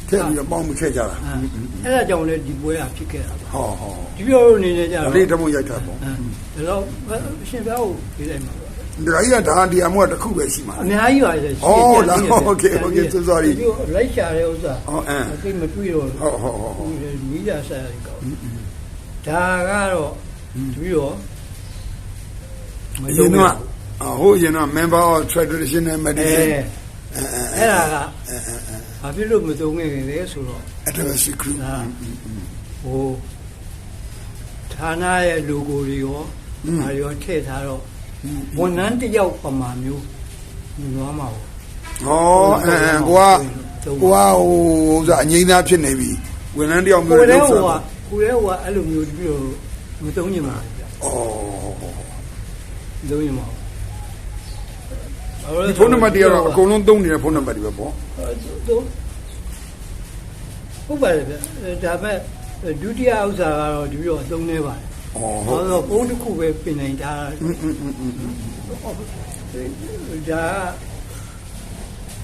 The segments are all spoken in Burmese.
ထည့်ပြီးတော့ပေါင်းပြီးခဲ့ကြတာအဲ့ဒါကြောင့်လည်းဒီပွဲကဖြစ်ခဲ့တာပါဟောဒီပြောလို့နေနေကြတော့လေးတမုံရိုက်တာပေါ့ဒါတော့ရှင်ပြားကိုပြေးလိုက်မှာပါဒါကြီးကဒါဒီအမေကတစ်ခုပဲရှိမှာအများကြီးပါလေဟောလားโอเค so sorry ဒီလိုက်ရှာတဲ့ဥစ္စာသိမတွေ့တော့ဟုတ်မိသားစားရကောဒါကတော့ပြီးတော့မလုံးတော့ဟိုရင်တော့ member of traditional medicine အဲ့ဒါကဘာဖြစ်လို့မသုံးခဲ့လဲဆိုတော့အဲ့ဒါရှိခုဟိုဌာနရဲ့ logo တွေရောဒါရောထည့်ထားတော့ဝန်ထမ်းတစ်ယောက်ပမာမျိုးညွှန်းမှာပေါ့ဟောကိုကဟိုအငိမ့်သားဖြစ်နေပြီဝန်ထမ်းတစ်ယောက်မျိုးလို့ဆိုတော့ကိုရဲဟိုအဲ့လိုမျိုးပြီးတော့မသုံးညင်ပါဘူးသုံးညင်ပါဒီဖုန်းနံပါတ်တွေကတော့အကုန်လုံးသုံးနေတဲ့ဖုန်းနံပါတ်တွေပဲပေါ့ဟုတ်ပါတယ်ဗျဒါပေမဲ့ဒုတိယဥစ္စာကတော့ဒီလိုသုံးနေပါတယ်ဟုတ်တော့ပုံတစ်ခုပဲပြင်နိုင်တာဒါ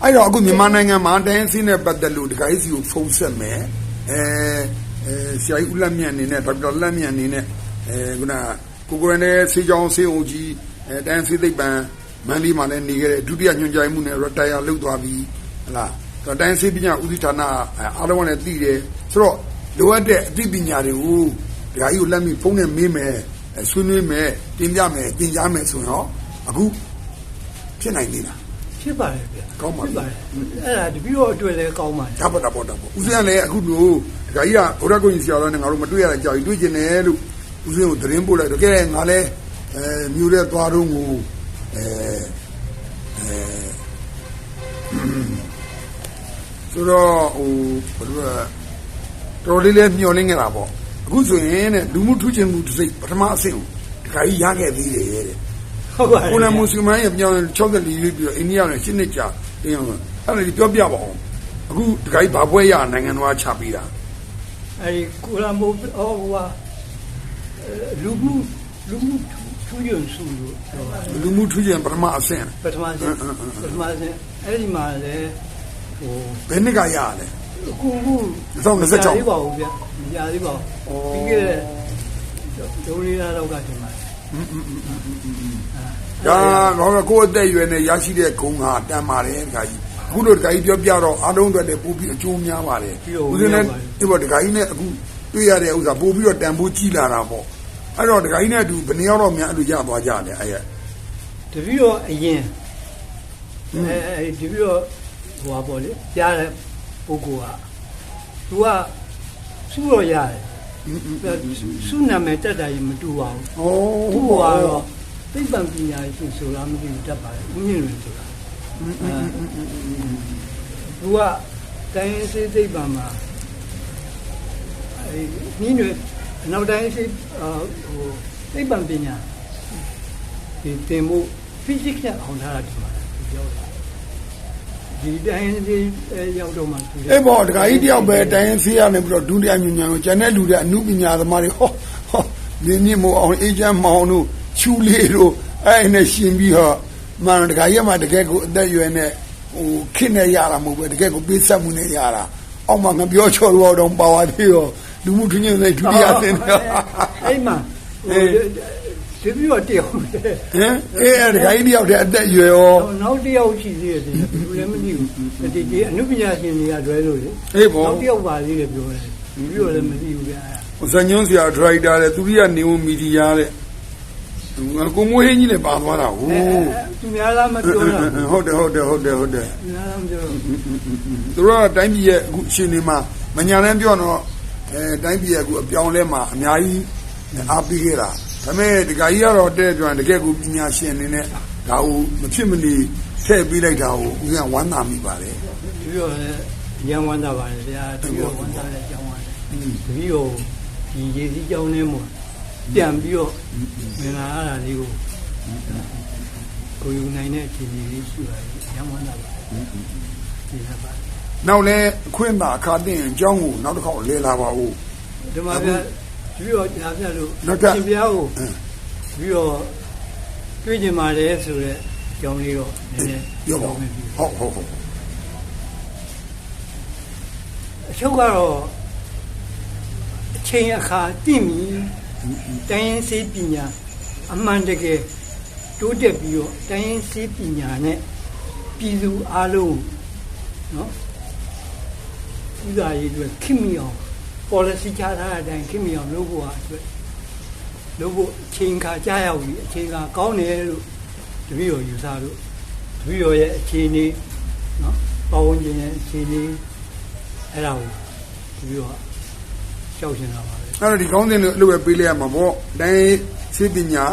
အဲ့တော့အခုမြန်မာနိုင်ငံမှာတိုင်းစီးနဲ့ပတ်သက်လို့ဒီကိစ္စကိုဖုံးဆက်မယ်ဆရာကြီးဦးလက်မြတ်အနေနဲ့ဒေါက်တာလက်မြတ်အနေနဲ့ခုနကိုကိုရနဲ့ဆေးကြောင်းဆေးဦးကြီးတိုင်းစီးသိပ္ပံမန္တလေးမှာလည်းနေခဲ့တဲ့ဒုတိယညွှန်ကြားမှုနဲ့ retire လုပ်သွားပြီဟလားတိုင်းစီးပညာဦးစီးဌာနအားလုံးကလည်းသိတယ်ဆိုတော့လိုအပ်တဲ့အသိပညာတွေကိုဒကာကြီးကိုလက်မိဖုန်းနဲ့မေးမယ်ဆွေးနွေးမယ်တင်ပြမယ်သင်ကြားမယ်ဆိုရင်အခုဖြစ်နိုင်သေးလားဖြစ်ပါတယ်ဗျကောင်းပါပြီအဲ့ဒါတပည့်တော်အတွက်လည်းကောင်းပါတယ်ဒါပေါ့ဦးစင်းကလည်းအခုလို့ဒကာကြီးကဘုရားကိုကြီးဆရာတော်နဲ့ငါတို့မတွေ့ရတဲ့ကြောက်ကြီးတွေ့ကျင်တယ်လို့ဦးစင်းကိုသတင်းပို့လိုက်တော့ကဲငါလည်းမြို့ရဲသွားတော့ကိုဆိုတော့ဟိုဘယ်လိုတော်လေးလည်းမျောလင်းနေတာပေါ့အခုဆိုရင်တဲ့လူမှုထူးချွန်မှုတစ်စိတ်ပထမအဆင့်ကိုဒကာကြီးရခဲ့သေးတယ်တဲ့ဟုတ်ပါဘူးကိုယ်လည်းမွတ်စလင်ရဲ့ပြောင်း64ရွေးပြီးတော့အိန္ဒိယနဲ့ရှင်းနှစ်ကြာတင်းအောင်အဲ့ဒါဒီပြောပြပါအောင်အခုဒကာကြီးဘာပွဲရနိုင်ငံတော်ချပေးတာအဲ့ဒီကိုလာမို့ဟိုဟာလူမှုထူးချွန်စုလို့လူမှုထူးချွန်ပထမအဆင့်အဲ့ဒီမှာလည်းဟိုဘယ်နှစ်ကရလဲအခု2026သေးပါဘူးဗျမရသေးပါဘူးပြီးခဲ့တဲ့ဒုလေးလောက်ကတင်ပါတယ်ဒါတော့ကိုယ့်အသက်အရွယ်နဲ့ရရှိတဲ့ဂုဏ်ဟာတန်ပါတယ်ဒကာကြီးအခုလိုဒကာကြီးပြောပြတော့အားလုံးအတွက်လည်းပို့ပြီးအကျိုးများပါတယ်ဦးဇင်းလည်းဒီပေါ်ဒကာကြီးနဲ့အခုတွေ့ရတဲ့ဥစ္စာပို့ပြီးတော့တန်ဖိုးကြီးလာတာပေါ့အဲ့တော့ဒကာကြီးနဲ့အတူဘယ်နှယောက်တော့များအဲ့လိုရသွားကြတယ်အဲ့တပည့်တော့အရင်တပည့်တော့ဟိုပါပေါ့လေကြားတဲ့ပုဂ္ဂိုလ်ကသူကစုတော့ရတယ်စုနာမည်တက်တာရင်မတူပါဘူးသူကတော့သိပ္ပံပညာရှင်ဆိုလားမသိဘူးတက်ပါတယ်ဦးမြင့်လွင်ဆိုတာသူကတိုင်းစေးသိပ္ပံမှာနီးတွေနောက်တိုင်းစေးဟိုသိပ္ပံပညာဒီတင်မှု physics နဲ့အောင်ထားတာဒီမှာပြောတာဒီတိုင်းစေးရောက်တော့မှအေးပေါ့ဒကာကြီးတယောက်ပဲတိုင်းစေးရနေပြီးတော့ဒုတိယညဉ့်ညံကိုကျန်တဲ့လူတွေအမှုပညာသမားတွေဟောလင်းမြင့်မို့အောင်အေဂျင့်မောင်တို့ချူလေးတို့အဲ့နဲ့ရှင်ပြီးတော့မှန်ဒကာကြီးမှတကယ်ကိုအသက်ရွယ်နဲ့ဟိုခစ်နေရတာမဟုတ်ပဲတကယ်ကိုပေးဆက်မှုနဲ့ရတာအောက်မှာငပြောချော်တော့ပါဝါသေးရောလူမှုထူးချွန်တဲ့ဒုတိယဆင်းအဲ့မှာဒီပြီးတော့တယောက်ဟမ်အဲ့ဒကာကြီးတယောက်တည်းအသက်ရွယ်ရောနောက်တယောက်ရှိသေးတယ်လူလည်းမသိဘူးဒီအနုပညာရှင်တွေကလွဲလို့လေအေးပေါ့နောက်တယောက်ပါသေးတယ်ပြောတယ်ပြီးတော့လည်းမသိဘူးဗျာဇညွန်းဆရာဒရိုက်တာလေသူရိယနေဝန်မီဒီယာတဲ့ကိုမွေးဟင်းကြီးလည်းပါသွားတာဟိုသူများလားမပြောတာဟုတ်တယ်များလားမပြောသူတို့ကတိုင်းပြည်ရဲ့အခုအချိန်ဒီမှာမညာတန်းပြောတော့တိုင်းပြည်ရဲ့အခုအပြောင်းလဲမှာအများကြီးအားပေးခဲ့တာဒါပေမဲ့ဒကာကြီးကတော့တဲ့ပြောရင်တကယ်ကိုပညာရှင်အနေနဲ့ဒါကိုမဖြစ်မနေထည့်ပေးလိုက်တာကိုဦးဇင်းဝမ်းသာမိပါတယ်ဒီလိုလည်းရန်ဝမ်းသာပါတယ်ဗျာဒီလိုဝမ်းသာတဲ့အကြောင်းပါဒီလိုဒီရေစီးကြောင်းနဲ့မို့ပြန်ပြီးတော့မင်္ဂလာအားလေးကိုယူနိုင်တဲ့အခြေအနေလေးရှိပါတယ်ရန်ဝမ်းသာပါဒီနေ့ပါနောက်လဲအခွင့်သာအခါတင်အကြောင်းကိုနောက်တစ်ခေါက်လဲလာပါဦးဒီမှာဗျာပြီးတော့ညာပြလို့ရှင်ပြားကိုပြီးတော့တွေ့ကြမှာလေဆိုတော့ကြောင်းလေးတော့နည်းနည်းပြောပါဦးဟုတ် ချုပ်ကတော့အချိန်အခါတင့်ပြီတိုင်းရင်းစေးပညာအမှန်တကယ်တိုးတက်ပြီးတော့တိုင်းရင်းစေးပညာနဲ့ပြည်သူအားလုံးနော်ဥသာရေးတွေခင်မီအောင် policy ချထားတဲ့အတိုင်းခင်မီအောင်လုပ်ဖို့အတွက်လုပ်ဖို့အချိန်ခါကြားရောက်ပြီအချိန်ခါကောင်းတယ်လို့တပည့်တော်ယူဆလို့တပည့်တော်ရဲ့အခြေအနေနော်ပတ်ဝန်းကျင်ရဲ့အခြေအနေအဲ့ဒါကိုတပည့်တော်ရှောက်ရှင်တာပါပဲအဲ့တော့ဒီကောင်းတဲ့လို့ပဲပေးလိုက်ရမှာပေါ့တိုင်းစေပညာ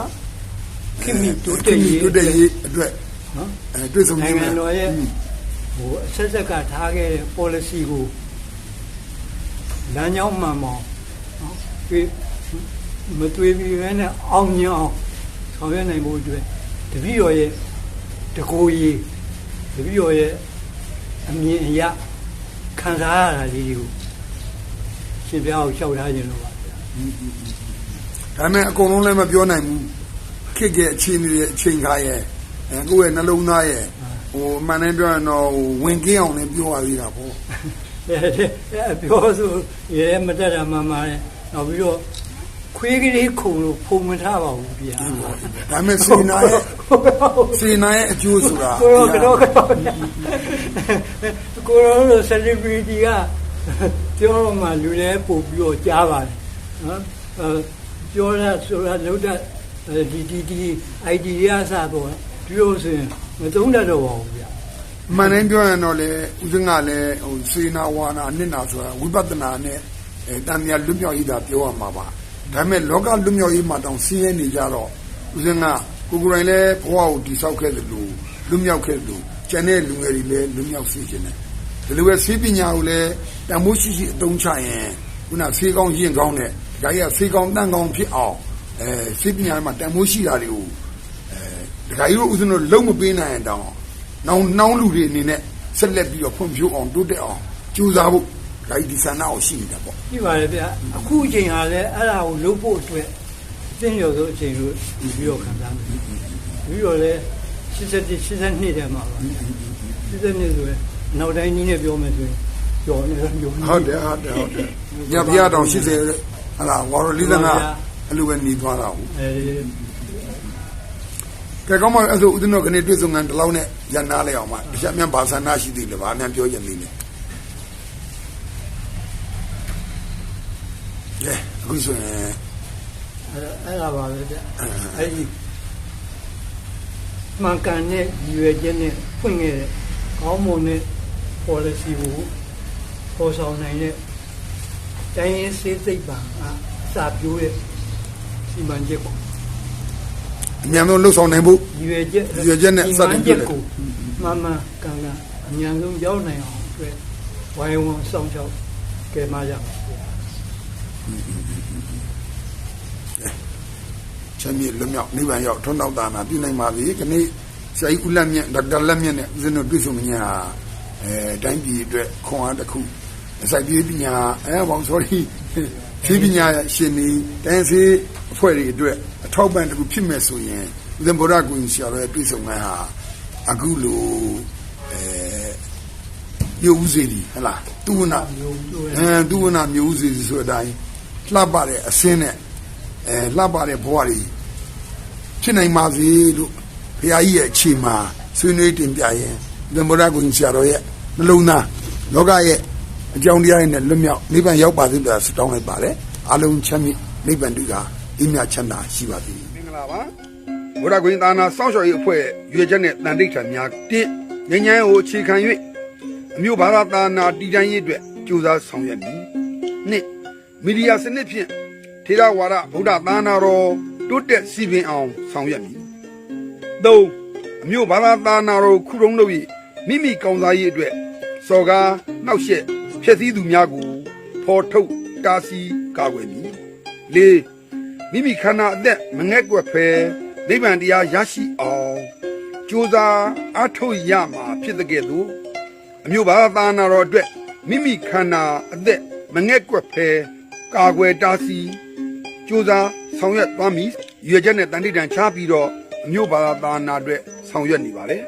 ခင်မီတိုးတက်ရေးအတွက်နော်တွေ့ဆုံနိုင်ငံတော်ရဲ့ဟိုအဆက်ဆက်ကထားခဲ့တဲ့ policy ကိုလမ်းကြောင်းမှန်မှန်နော်မတွေးပြီးပဲနဲ့အောင်မြင်အောင်ဆောင်ရွက်နိုင်ဖို့အတွက်တပည့်တော်ရဲ့တကိုယ်ကြီးတပည့်တော်ရဲ့အမြင်အရခံစားရတာလေးကိုရှင်ပြအောင်လျှောက်ထားခြင်းလို့ပါဗျာဒါနဲ့အကုန်လုံးလည်းမပြောနိုင်ဘူးခက်ခဲ့အချိန်တွေအချိန်ခါရဲ့ကိုယ့်ရဲ့နှလုံးသားရဲ့ဟိုမှန်တယ်ပြောရင်တော့ဝင်ကင်းအောင်လည်းပြောရသေးတာပေါ့ပြောဆိုရဲမတက်တာမှန်ပါတယ်နောက်ပြီးတော့ခွေးကလေးခုံလို့ဖုံမထားပါဘူးဗျာဒါမဲ့စေနာရဲ့အကျိုးဆိုတာကိုရောလို့ celebrity ကပြောတော့မှလူလည်းပို့ပြီးတော့ကြားပါတယ်နော်ပြောရဆိုတာလုံးတဲ့ဒီ ID ရစတော့ဒီလိုဆိုရင်မသုံးတတ်တော့ပါဘူးဗျာမှန်တယ်ပြောရင်တော့လေဥစဉ်ကလည်းဟိုစေနာဝါနာအနစ်နာဆိုတာဝိပဿနာနဲ့တန်မြတ်လွတ်မြောက်ရေးတာပြောရမှာပါဒါပေမဲ့လောကလွတ်မြောက်ရေးမှာတောင်ဆင်းရဲနေကြတော့ဥစဉ်ကကိုယ်ကိုယ်တိုင်လည်းဘဝကိုတည်ဆောက်ခဲ့တယ်လို့လွတ်မြောက်ခဲ့တယ်လို့ကျန်တဲ့လူငယ်တွေလည်းလွတ်မြောက်စေချင်တယ်ဒီလိုပဲဆေးပညာကိုလည်းတန်ဖိုးရှိရှိအသုံးချရင်ခုနဆေးကောင်းရင်ကောင်းတဲ့ဒါကြီးကဆေးကောင်းတန်ကောင်းဖြစ်အောင်ဆေးပညာမှာတန်ဖိုးရှိတာတွေကိုဒါကြီးတို့ဥစဉ်တို့လုံးမပေးနိုင်ရင်တောင်နှောင်းလူတွေအနေနဲ့ဆက်လက်ပြီးတော့ဖွံ့ဖြိုးအောင်တိုးတက်အောင်ကြိုးစားဖို့ဒါကြီးဒီဆန္ဒကိုရှိနေတာပေါ့ပြပါလေဗျာအခုအချိန်ဟာလည်းအဲ့ဒါကိုလုပ်ဖို့အတွက်သင်ရောဆိုအချိန်လို့ပြီးတော့ခံစားမယ်ပြီးတော့လည်း82တဲ့မှာပါ82ဆိုရင်နောက်တိုင်းကြီးနဲ့ပြောမယ်ဆိုရင်ကျော်နေတော့ပြောဟုတ်တယ်ညပြတောင်80ဟာလားဝါရော45အဲ့လိုပဲနေသွားတာဟုတ်ကဲကောင်းပါအဲ့ဆိုဦးဇင်းတို့ကနေတွေ့ဆုံကန်ဒီလောက်နဲ့ရန်နာလိုက်အောင်ပါတခြားမြန်ဘာသာနာရှိသေးလဲဗာမြန်ပြောရင်သေးတယ်အခုဆိုရင်အဲ့ဒါပါပဲဗျအဲ့ဒီမှန်ကန်တဲ့ရွယ်ချက်နဲ့ဖွင့်ခဲ့တဲ့ကောင်းမွန်တဲ့ policy ကိုပေါ်ဆောင်နိုင်တဲ့တိုင်းရင်းစေးစိတ်ပါအစာပြိုးတဲ့စီမံချက်ကိုအများဆုံးလှုပ်ဆောင်နိုင်ဖို့ရွယ်ချက်နဲ့စတင်ပြကိုမှန်ကန်အများဆုံးရောက်နိုင်အောင်အတွက်ဝိုင်းဝန်းဆောင်ချောက်ကဲမရပါဘူးချမ်းမြေလွတ်မြောက်နိဗ္ဗာန်ရောက်ထွန်းတောက်တာနာပြုနိုင်ပါပြီခဏဆရာကြီးဦးလက်မြတ်ဒေါက်တာလက်မြတ်နဲ့ဦးဇင်းတို့တွေ့ဆုံမြင်ဟာတိုင်းပြည်အတွက်ခွန်အားတစ်ခုစိုက်ပြေးပညာဘောင် sorry ဖြည်းပညာရှင်နေတိုင်းစီအဖွဲ့တွေအတွက်အထောက်ပံ့တစ်ခုဖြစ်မဲ့ဆိုရင်ဦးဇင်းဗုဒ္ဓဂုဏ်ဆရာတော်ရဲ့တွေ့ဆုံမှဟာအခုလိုမျိုးဦးစီဟလားသူဝနာသူဝနာမျိုးဦးစီဆိုတဲ့အတိုင်းလှပတဲ့အစင်းနဲ့လှပတဲ့ဘဝတွေဖြစ်နိုင်ပါစေလို့ဘုရားကြီးရဲ့အခြေမှာဆွေးနွေးတင်ပြရင်သံဃာ့ကိုဆရာတော်ရဲ့နှလုံးသားလောကရဲ့အကြောင်းတရားနဲ့လွတ်မြောက်နိဗ္ဗာန်ရောက်ပါစေလို့ဆုတောင်းလိုက်ပါတယ်အလုံးချမ်းမြေ့နိဗ္ဗာန်တူတာအင်းမြချမ်းသာရှိပါစေမင်္ဂလာပါဘုရားကွင်သာနာစောင့်ရှောက်ရေးအဖွဲ့ရွေချက်နဲ့တန်တိတ်ထံများတစ်ငញ្ញမ်းကိုအခြေခံ၍အမျိုးဘာသာသာနာတည်တံ့ရေးအတွက်ကြိုးစားဆောင်ရွက်မည်နှစ်မီဒီယာစနစ်ဖြင့်ထေရဝါဒဗုဒ္ဓသာနာတော်တိုးတက်စီပင်အောင်ဆောင်ရွက်မည်သုံးအမျိုးဘာသာသာနာတော်ခုတုံးလို့မိမိကောင်းစားရေးအတွက်စော်ကားနှောက်ယှက်ဖျက်ဆီးသူများကိုဖော်ထုတ်တားဆီးကာကွယ်မည်လေးမိမိခန္ဓာအသက်မငဲ့ကွက်ဖဲနိဗ္ဗာန်တရားရရှိအောင်ကြိုးစားအားထုတ်ရမှာဖြစ်တဲ့ကဲ့သို့အမျိုးဘာသာနာတော်အတွက်မိမိခန္ဓာအသက်မငဲ့ကွက်ဖဲကာကွယ်တားဆီးကြိုးစားဆောင်ရွက်သွားမည်ရွေချက်နဲ့တန်တိတန်ချပြီးတော့အမျိုးဘာသာနာအတွက်ဆောင်ရွက်နေပါတယ်